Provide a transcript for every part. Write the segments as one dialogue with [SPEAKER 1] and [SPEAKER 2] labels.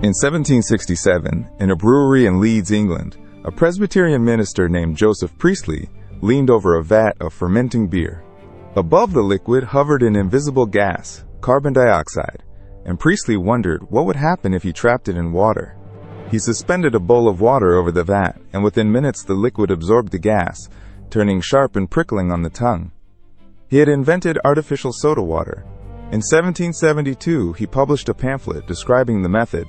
[SPEAKER 1] In 1767, in a brewery in Leeds, England, a Presbyterian minister named Joseph Priestley leaned over a vat of fermenting beer. Above the liquid hovered an invisible gas, carbon dioxide, and Priestley wondered what would happen if he trapped it in water. He suspended a bowl of water over the vat, and within minutes the liquid absorbed the gas, turning sharp and prickling on the tongue. He had invented artificial soda water. In 1772, he published a pamphlet describing the method,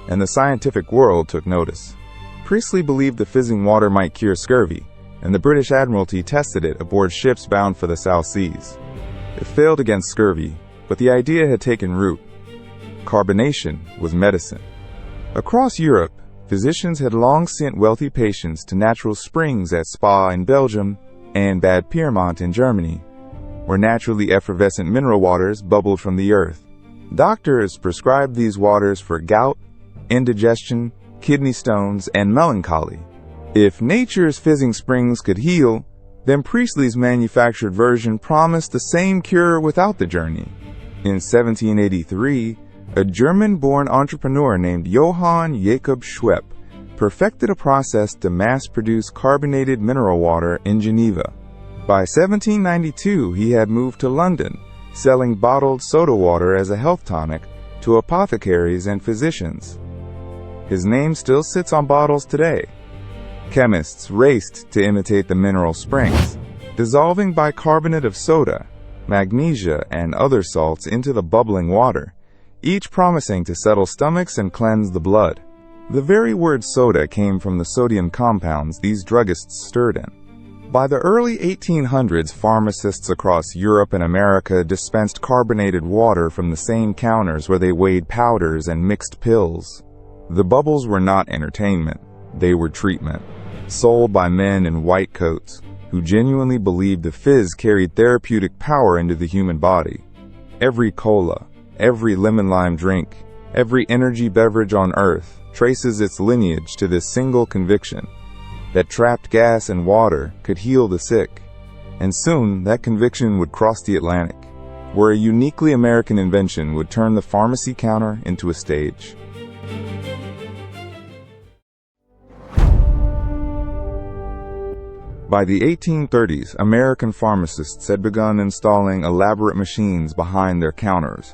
[SPEAKER 1] and the scientific world took notice. Priestley believed the fizzing water might cure scurvy, and the British Admiralty tested it aboard ships bound for the South Seas. It failed against scurvy, but the idea had taken root. Carbonation was medicine. Across Europe, physicians had long sent wealthy patients to natural springs at Spa in Belgium and Bad Pyrmont in Germany, where naturally effervescent mineral waters bubbled from the earth. Doctors prescribed these waters for gout, indigestion, kidney stones, and melancholy. If nature's fizzing springs could heal, then Priestley's manufactured version promised the same cure without the journey. In 1783, a German-born entrepreneur named Johann Jakob Schwepp perfected a process to mass-produce carbonated mineral water in Geneva. By 1792, he had moved to London, selling bottled soda water as a health tonic to apothecaries and physicians. His name still sits on bottles today. Chemists raced to imitate the mineral springs, dissolving bicarbonate of soda, magnesia, and other salts into the bubbling water, each promising to settle stomachs and cleanse the blood. The very word soda came from the sodium compounds these druggists stirred in. By the early 1800s, pharmacists across Europe and America dispensed carbonated water from the same counters where they weighed powders and mixed pills. The bubbles were not entertainment, they were treatment, sold by men in white coats who genuinely believed the fizz carried therapeutic power into the human body. Every cola, every lemon-lime drink, every energy beverage on earth traces its lineage to this single conviction, that trapped gas and water could heal the sick. And soon that conviction would cross the Atlantic, where a uniquely American invention would turn the pharmacy counter into a stage. By the 1830s, American pharmacists had begun installing elaborate machines behind their counters,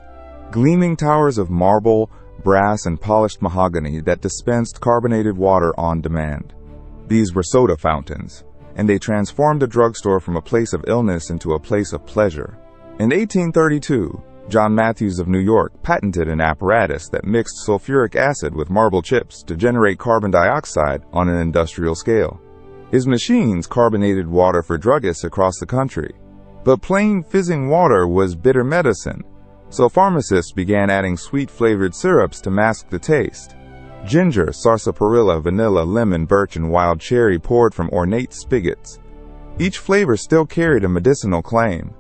[SPEAKER 1] gleaming towers of marble, brass, and polished mahogany that dispensed carbonated water on demand. These were soda fountains, and they transformed a drugstore from a place of illness into a place of pleasure. In 1832, John Matthews of New York patented an apparatus that mixed sulfuric acid with marble chips to generate carbon dioxide on an industrial scale. His machines carbonated water for druggists across the country. But plain fizzing water was bitter medicine, so pharmacists began adding sweet-flavored syrups to mask the taste. Ginger, sarsaparilla, vanilla, lemon, birch, and wild cherry poured from ornate spigots. Each flavor still carried a medicinal claim.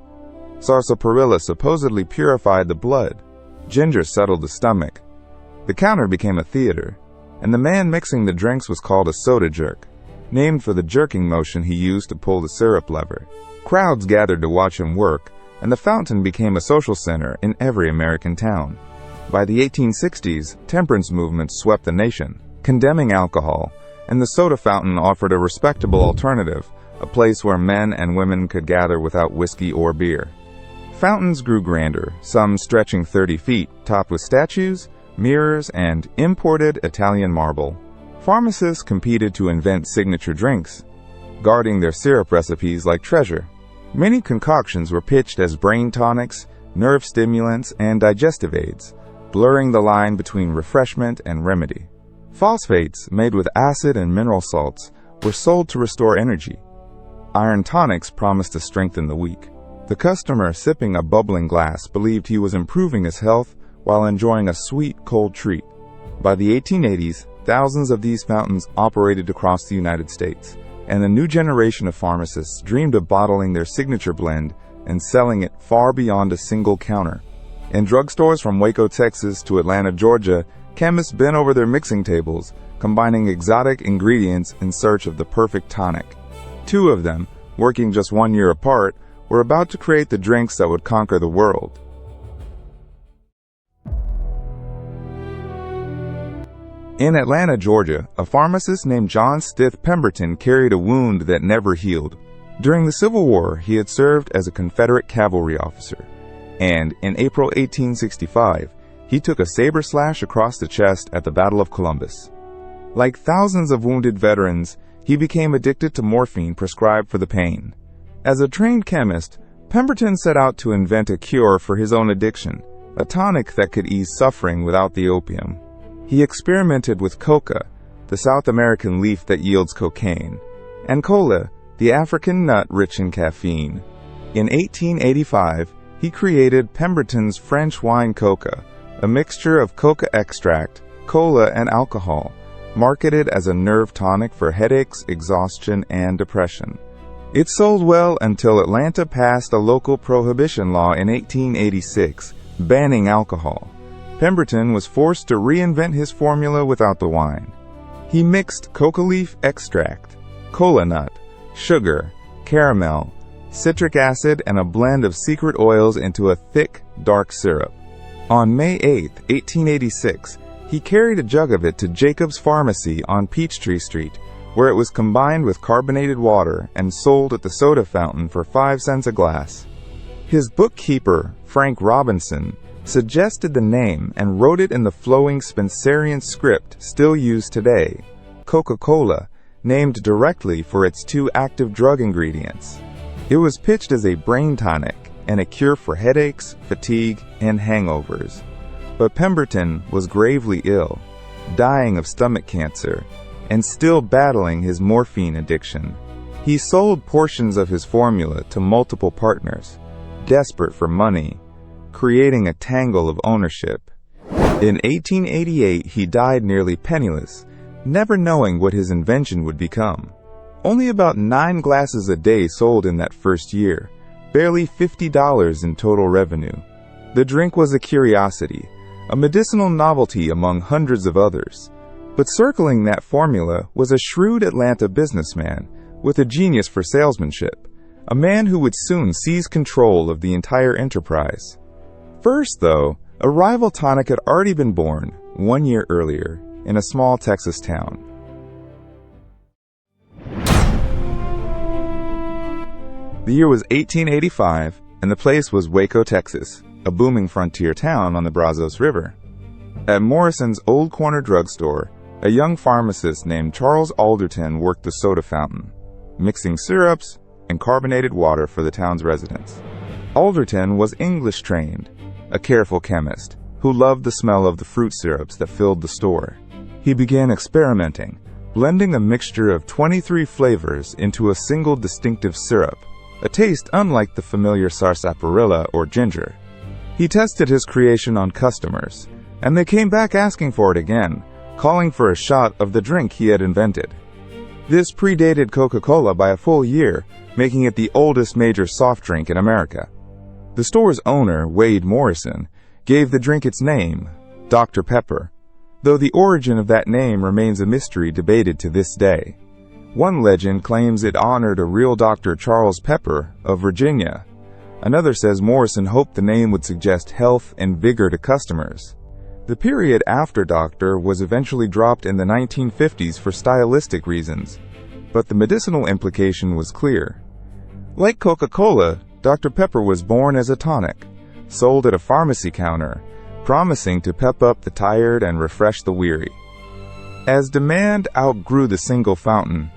[SPEAKER 1] Sarsaparilla supposedly purified the blood. Ginger settled the stomach. The counter became a theater, and the man mixing the drinks was called a soda jerk, named for the jerking motion he used to pull the syrup lever. Crowds gathered to watch him work, and the fountain became a social center in every American town. By the 1860s, temperance movements swept the nation, condemning alcohol, and the soda fountain offered a respectable alternative, a place where men and women could gather without whiskey or beer. Fountains grew grander, some stretching 30 feet, topped with statues, mirrors, and imported Italian marble. Pharmacists competed to invent signature drinks, guarding their syrup recipes like treasure. Many concoctions were pitched as brain tonics, nerve stimulants, and digestive aids, blurring the line between refreshment and remedy. Phosphates, made with acid and mineral salts, were sold to restore energy. Iron tonics promised to strengthen the weak. The customer sipping a bubbling glass believed he was improving his health while enjoying a sweet, cold treat. By the 1880s, thousands of these fountains operated across the United States, and a new generation of pharmacists dreamed of bottling their signature blend and selling it far beyond a single counter. In drugstores from Waco, Texas to Atlanta, Georgia, chemists bent over their mixing tables, combining exotic ingredients in search of the perfect tonic. Two of them, working just 1 year apart, were about to create the drinks that would conquer the world. In Atlanta, Georgia, a pharmacist named John Stith Pemberton carried a wound that never healed. During the Civil War, he had served as a Confederate cavalry officer, and in April 1865, he took a saber slash across the chest at the Battle of Columbus. Like thousands of wounded veterans, he became addicted to morphine prescribed for the pain. As a trained chemist, Pemberton set out to invent a cure for his own addiction, a tonic that could ease suffering without the opium. He experimented with coca, the South American leaf that yields cocaine, and cola, the African nut rich in caffeine. In 1885, he created Pemberton's French wine coca, a mixture of coca extract, cola, and alcohol, marketed as a nerve tonic for headaches, exhaustion, and depression. It sold well until Atlanta passed a local prohibition law in 1886, banning alcohol. Pemberton was forced to reinvent his formula without the wine. He mixed coca leaf extract, cola nut, sugar, caramel, citric acid, and a blend of secret oils into a thick, dark syrup. On May 8, 1886, he carried a jug of it to Jacob's Pharmacy on Peachtree Street, where it was combined with carbonated water and sold at the soda fountain for 5 cents a glass. His bookkeeper, Frank Robinson, suggested the name and wrote it in the flowing Spencerian script still used today, Coca-Cola, named directly for its 2 active drug ingredients. It was pitched as a brain tonic and a cure for headaches, fatigue, and hangovers. But Pemberton was gravely ill, dying of stomach cancer, and still battling his morphine addiction. He sold portions of his formula to multiple partners, desperate for money, creating a tangle of ownership. In 1888, he died nearly penniless, never knowing what his invention would become. Only about 9 glasses a day sold in that first year, barely $50 in total revenue. The drink was a curiosity, a medicinal novelty among hundreds of others. But circling that formula was a shrewd Atlanta businessman with a genius for salesmanship, a man who would soon seize control of the entire enterprise. First, though, a rival tonic had already been born 1 year earlier in a small Texas town. The year was 1885, and the place was Waco, Texas, a booming frontier town on the Brazos River. At Morrison's Old Corner drugstore, a young pharmacist named Charles Alderton worked the soda fountain, mixing syrups and carbonated water for the town's residents. Alderton was English trained, a careful chemist who loved the smell of the fruit syrups that filled the store. He began experimenting, blending a mixture of 23 flavors into a single distinctive syrup, a taste unlike the familiar sarsaparilla or ginger. He tested his creation on customers, and they came back asking for it again, calling for a shot of the drink he had invented. This predated Coca-Cola by a full year, making it the oldest major soft drink in America. The store's owner, Wade Morrison, gave the drink its name, Dr Pepper, though the origin of that name remains a mystery debated to this day. One legend claims it honored a real Dr. Charles Pepper of Virginia. Another says Morrison hoped the name would suggest health and vigor to customers. The period after Doctor was eventually dropped in the 1950s for stylistic reasons, but the medicinal implication was clear. Like Coca-Cola, Dr Pepper was born as a tonic, sold at a pharmacy counter, promising to pep up the tired and refresh the weary. As demand outgrew the single fountain,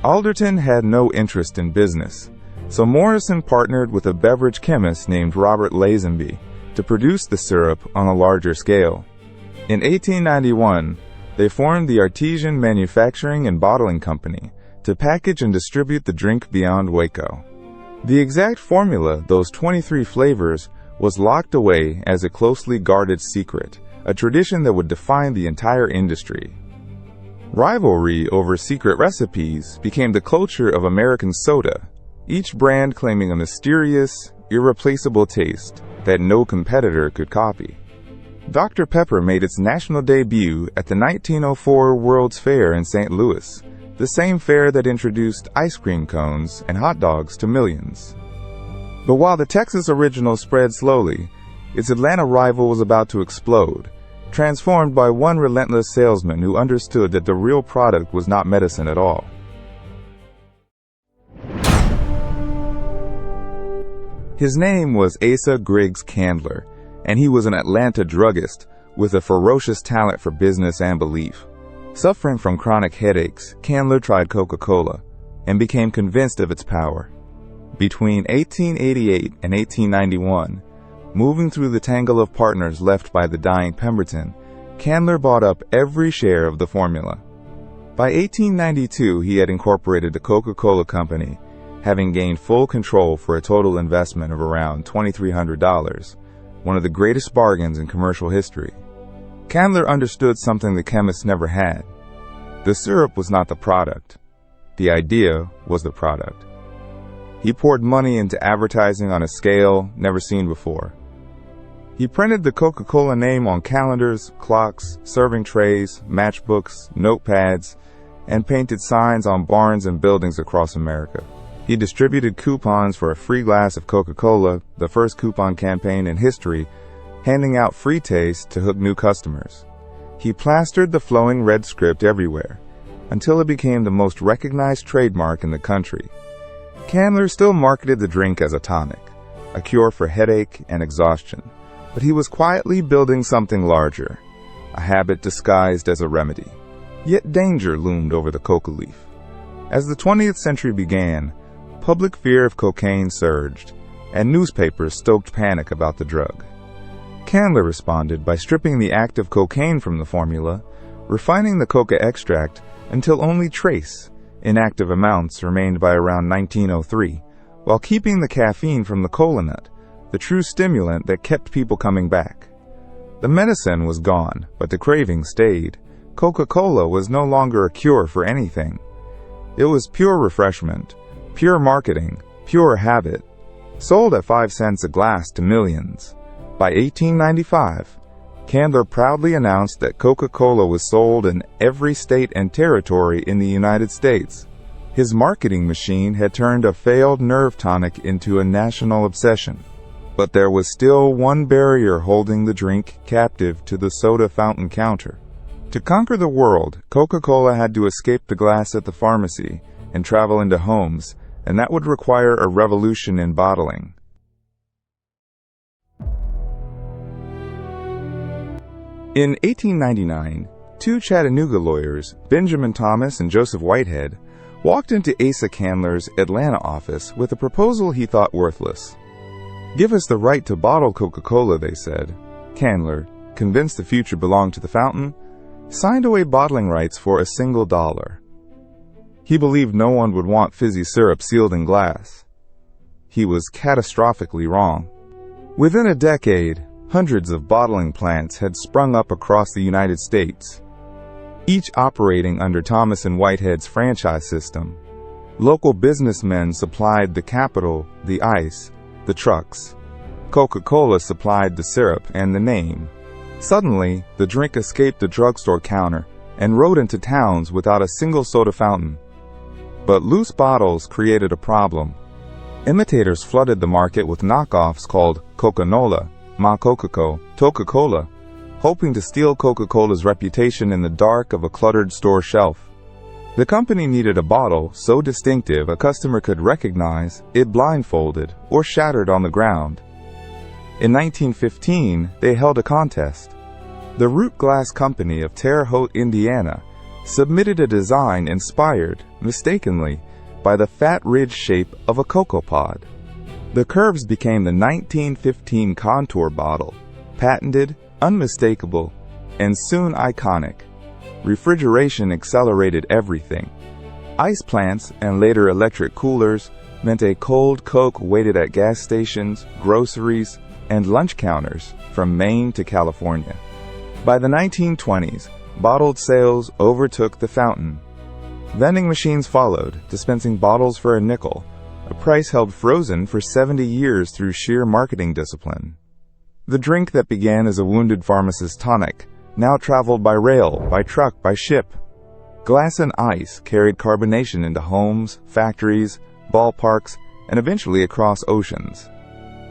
[SPEAKER 1] Alderton had no interest in business, so Morrison partnered with a beverage chemist named Robert Lazenby to produce the syrup on a larger scale. In 1891, they formed the Artesian Manufacturing and Bottling Company to package and distribute the drink beyond Waco. The exact formula, those 23 flavors, was locked away as a closely guarded secret, a tradition that would define the entire industry. Rivalry over secret recipes became the culture of American soda, each brand claiming a mysterious, irreplaceable taste that no competitor could copy. Dr Pepper made its national debut at the 1904 World's Fair in St. Louis, the same fair that introduced ice cream cones and hot dogs to millions. But while the Texas original spread slowly, its Atlanta rival was about to explode, transformed by one relentless salesman who understood that the real product was not medicine at all. His name was Asa Griggs Candler, and he was an Atlanta druggist with a ferocious talent for business and belief. Suffering from chronic headaches, Candler tried Coca-Cola and became convinced of its power. Between 1888 and 1891, moving through the tangle of partners left by the dying Pemberton, Candler bought up every share of the formula. By 1892, he had incorporated the Coca-Cola Company, having gained full control for a total investment of around $2,300, one of the greatest bargains in commercial history. Candler understood something the chemists never had. The syrup was not the product. The idea was the product. He poured money into advertising on a scale never seen before. He printed the Coca-Cola name on calendars, clocks, serving trays, matchbooks, notepads, and painted signs on barns and buildings across America. He distributed coupons for a free glass of Coca-Cola, the first coupon campaign in history, handing out free taste to hook new customers. He plastered the flowing red script everywhere, until it became the most recognized trademark in the country. Candler still marketed the drink as a tonic, a cure for headache and exhaustion, but he was quietly building something larger, a habit disguised as a remedy. Yet danger loomed over the coca leaf. As the 20th century began, public fear of cocaine surged, and newspapers stoked panic about the drug. Candler responded by stripping the active cocaine from the formula, refining the coca extract until only trace, inactive amounts remained by around 1903, while keeping the caffeine from the cola nut, the true stimulant that kept people coming back. The medicine was gone, but the craving stayed. Coca-Cola was no longer a cure for anything. It was pure refreshment, pure marketing, pure habit, sold at 5 cents a glass to millions. By 1895, Candler proudly announced that Coca-Cola was sold in every state and territory in the United States. His marketing machine had turned a failed nerve tonic into a national obsession. But there was still one barrier holding the drink captive to the soda fountain counter. To conquer the world, Coca-Cola had to escape the glass at the pharmacy and travel into homes, and that would require a revolution in bottling. In 1899, two Chattanooga lawyers, Benjamin Thomas and Joseph Whitehead, walked into Asa Candler's Atlanta office with a proposal he thought worthless. "Give us the right to bottle Coca-Cola," they said. Candler, convinced the future belonged to the fountain, signed away bottling rights for a single $1. He believed no one would want fizzy syrup sealed in glass. He was catastrophically wrong. Within a decade, hundreds of bottling plants had sprung up across the United States, each operating under Thomas and Whitehead's franchise system. Local businessmen supplied the capital, the ice, the trucks. Coca-Cola supplied the syrup and the name. Suddenly, the drink escaped the drugstore counter and rode into towns without a single soda fountain. But loose bottles created a problem. Imitators flooded the market with knockoffs called Coca-Nola, Ma Coca-Co, Toca-Cola, hoping to steal Coca-Cola's reputation in the dark of a cluttered store shelf. The company needed a bottle so distinctive a customer could recognize it blindfolded or shattered on the ground. In 1915, they held a contest. The Root Glass Company of Terre Haute, Indiana, submitted a design inspired, mistakenly, by the fat ridge shape of a cocoa pod. The curves became the 1915 contour bottle, patented, unmistakable, and soon iconic. Refrigeration accelerated everything. Ice plants and later electric coolers meant a cold Coke waited at gas stations, groceries, and lunch counters from Maine to California. By the 1920s, bottled sales overtook the fountain. Vending machines followed, dispensing bottles for a nickel, a price held frozen for 70 years through sheer marketing discipline. The drink that began as a wounded pharmacist's tonic now traveled by rail, by truck, by ship. Glass and ice carried carbonation into homes, factories, ballparks, and eventually across oceans.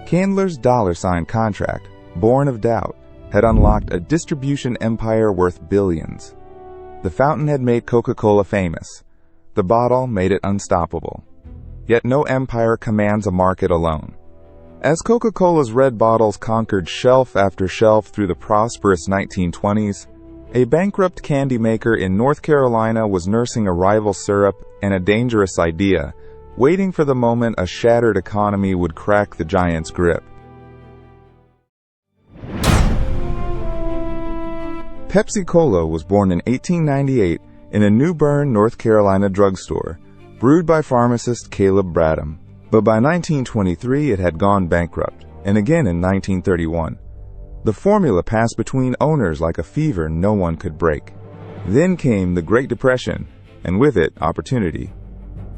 [SPEAKER 1] Candler's dollar-sign contract, born of doubt, had unlocked a distribution empire worth billions. The fountain had made Coca-Cola famous. The bottle made it unstoppable. Yet no empire commands a market alone. As Coca-Cola's red bottles conquered shelf after shelf through the prosperous 1920s, a bankrupt candy maker in North Carolina was nursing a rival syrup and a dangerous idea, waiting for the moment a shattered economy would crack the giant's grip. Pepsi-Cola was born in 1898 in a New Bern, North Carolina drugstore, brewed by pharmacist Caleb Bradham. But by 1923 it had gone bankrupt, and again in 1931. The formula passed between owners like a fever no one could break. Then came the Great Depression, and with it, opportunity.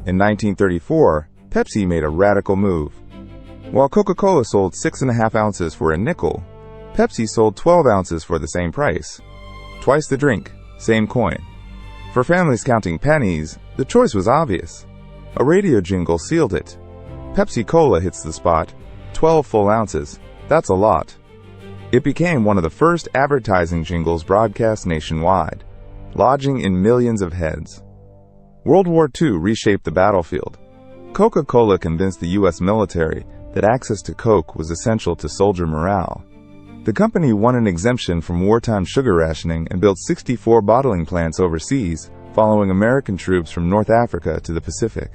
[SPEAKER 1] In 1934, Pepsi made a radical move. While Coca-Cola sold 6.5 ounces for a nickel, Pepsi sold 12 ounces for the same price. Twice the drink, same coin. For families counting pennies, the choice was obvious. A radio jingle sealed it. Pepsi-Cola hits the spot. 12 full ounces. That's a lot. It became one of the first advertising jingles broadcast nationwide, lodging in millions of heads. World War II reshaped the battlefield. Coca-Cola convinced the U.S. military that access to Coke was essential to soldier morale. The company won an exemption from wartime sugar rationing and built 64 bottling plants overseas, following American troops from North Africa to the Pacific.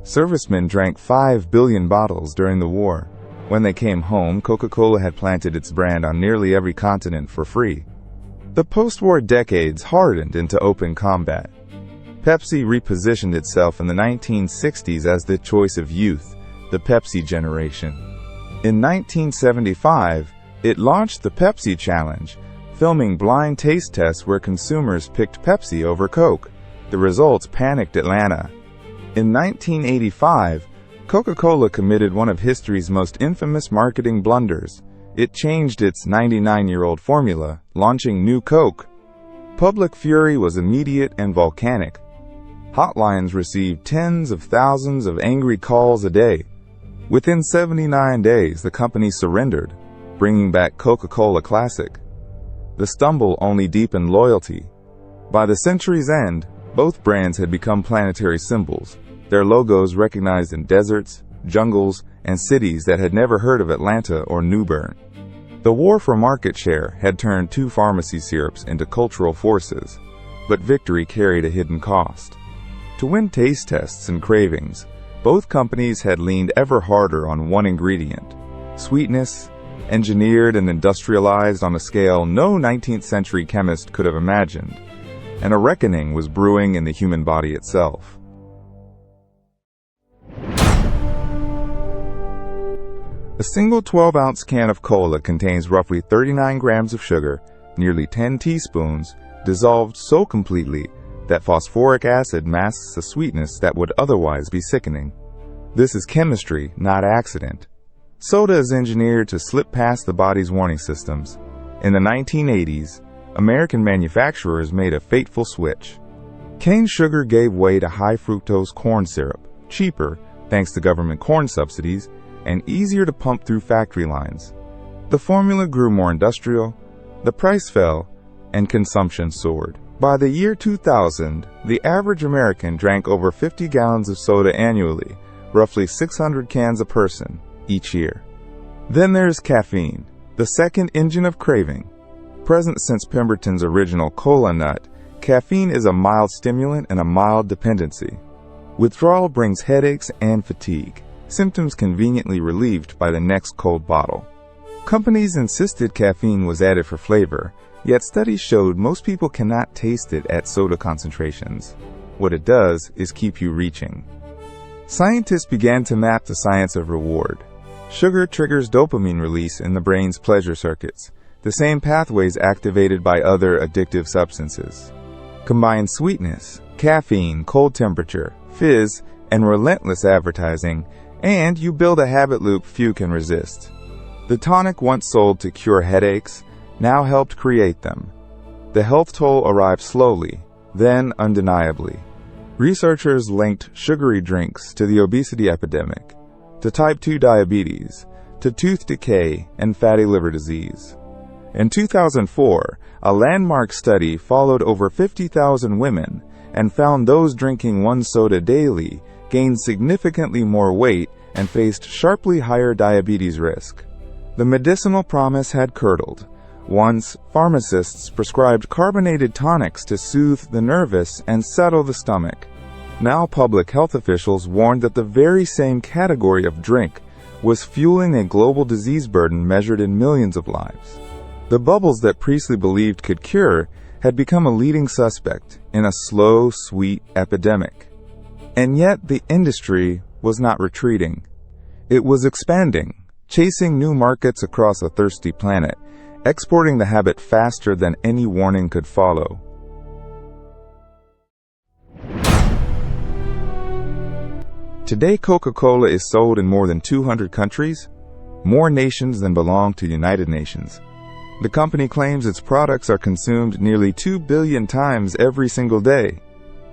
[SPEAKER 1] Servicemen drank 5 billion bottles during the war. When they came home, Coca-Cola had planted its brand on nearly every continent for free. The post-war decades hardened into open combat. Pepsi repositioned itself in the 1960s as the choice of youth, the Pepsi generation. In 1975, it launched the Pepsi Challenge, filming blind taste tests where consumers picked Pepsi over Coke. The results panicked Atlanta. In 1985, Coca-Cola committed one of history's most infamous marketing blunders. It changed its 99-year-old formula, launching New Coke. Public fury was immediate and volcanic. Hotlines received tens of thousands of angry calls a day. Within 79 days, the company surrendered, bringing back Coca-Cola Classic. The stumble only deepened loyalty. By the century's end, both brands had become planetary symbols, their logos recognized in deserts, jungles, and cities that had never heard of Atlanta or New Bern. The war for market share had turned 2 pharmacy syrups into cultural forces, but victory carried a hidden cost. To win taste tests and cravings, both companies had leaned ever harder on one ingredient: sweetness, engineered and industrialized on a scale no 19th century chemist could have imagined, and a reckoning was brewing in the human body itself. A single 12-ounce can of cola contains roughly 39 grams of sugar, nearly 10 teaspoons, dissolved so completely that phosphoric acid masks a sweetness that would otherwise be sickening. This is chemistry, not accident. Soda is engineered to slip past the body's warning systems. In the 1980s, American manufacturers made a fateful switch. Cane sugar gave way to high-fructose corn syrup, cheaper thanks to government corn subsidies, and easier to pump through factory lines. The formula grew more industrial, the price fell, and consumption soared. By the year 2000, the average American drank over 50 gallons of soda annually, roughly 600 cans a person, each year. Then there's caffeine, the second engine of craving. Present since Pemberton's original cola nut, caffeine is a mild stimulant and a mild dependency. Withdrawal brings headaches and fatigue, symptoms conveniently relieved by the next cold bottle. Companies insisted caffeine was added for flavor, yet studies showed most people cannot taste it at soda concentrations. What it does is keep you reaching. Scientists began to map the science of reward. Sugar triggers dopamine release in the brain's pleasure circuits, the same pathways activated by other addictive substances. Combine sweetness, caffeine, cold temperature, fizz, and relentless advertising, and you build a habit loop few can resist. The tonic once sold to cure headaches now helped create them. The health toll arrived slowly, then undeniably. Researchers linked sugary drinks to the obesity epidemic, to type 2 diabetes, to tooth decay and fatty liver disease. In 2004, a landmark study followed over 50,000 women and found those drinking one soda daily gained significantly more weight and faced sharply higher diabetes risk. The medicinal promise had curdled. Once, pharmacists prescribed carbonated tonics to soothe the nervous and settle the stomach. Now public health officials warned that the very same category of drink was fueling a global disease burden measured in millions of lives. The bubbles that Priestley believed could cure had become a leading suspect in a slow, sweet epidemic. And yet the industry was not retreating. It was expanding, chasing new markets across a thirsty planet, exporting the habit faster than any warning could follow. Today, Coca-Cola is sold in more than 200 countries, more nations than belong to the United Nations. The company claims its products are consumed nearly 2 billion times every single day.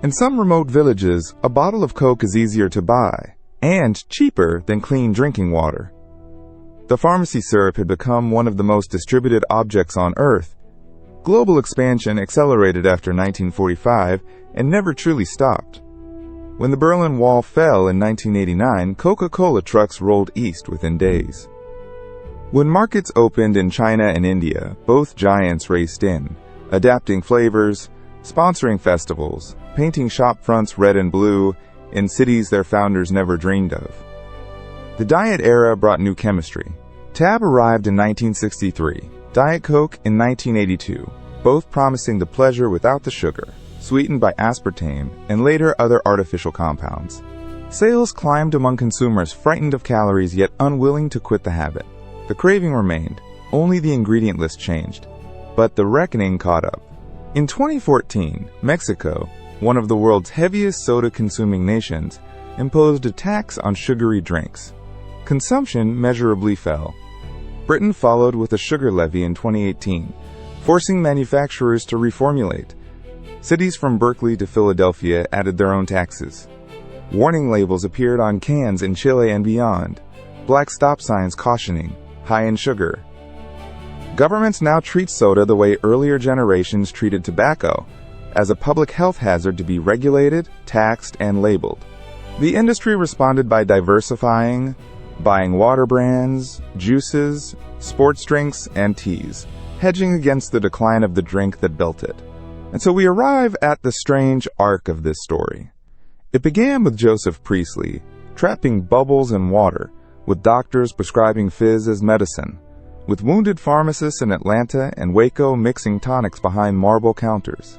[SPEAKER 1] In some remote villages, a bottle of Coke is easier to buy and cheaper than clean drinking water. The pharmacy syrup had become one of the most distributed objects on Earth. Global expansion accelerated after 1945 and never truly stopped. When the Berlin Wall fell in 1989, Coca-Cola trucks rolled east within days. When markets opened in China and India, both giants raced in, adapting flavors, sponsoring festivals, painting shop fronts red and blue in cities their founders never dreamed of. The Diet era brought new chemistry. Tab arrived in 1963, Diet Coke in 1982, both promising the pleasure without the sugar, sweetened by aspartame and later other artificial compounds. Sales climbed among consumers frightened of calories yet unwilling to quit the habit. The craving remained, only the ingredient list changed. But the reckoning caught up. In 2014, Mexico, one of the world's heaviest soda-consuming nations, imposed a tax on sugary drinks. Consumption measurably fell. Britain followed with a sugar levy in 2018, forcing manufacturers to reformulate. Cities from Berkeley to Philadelphia added their own taxes. Warning labels appeared on cans in Chile and beyond, black stop signs cautioning, high in sugar. Governments now treat soda the way earlier generations treated tobacco, as a public health hazard to be regulated, taxed, and labeled. The industry responded by diversifying, buying water brands, juices, sports drinks, and teas, hedging against the decline of the drink that built it. And so we arrive at the strange arc of this story. It began with Joseph Priestley, trapping bubbles in water, with doctors prescribing fizz as medicine, with wounded pharmacists in Atlanta and Waco mixing tonics behind marble counters.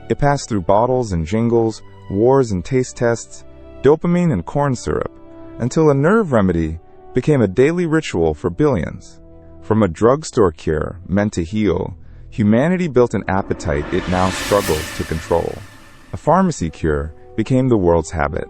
[SPEAKER 1] It passed through bottles and jingles, wars and taste tests, dopamine and corn syrup, until a nerve remedy became a daily ritual for billions. From a drugstore cure meant to heal, humanity built an appetite it now struggles to control. A pharmacy cure became the world's habit.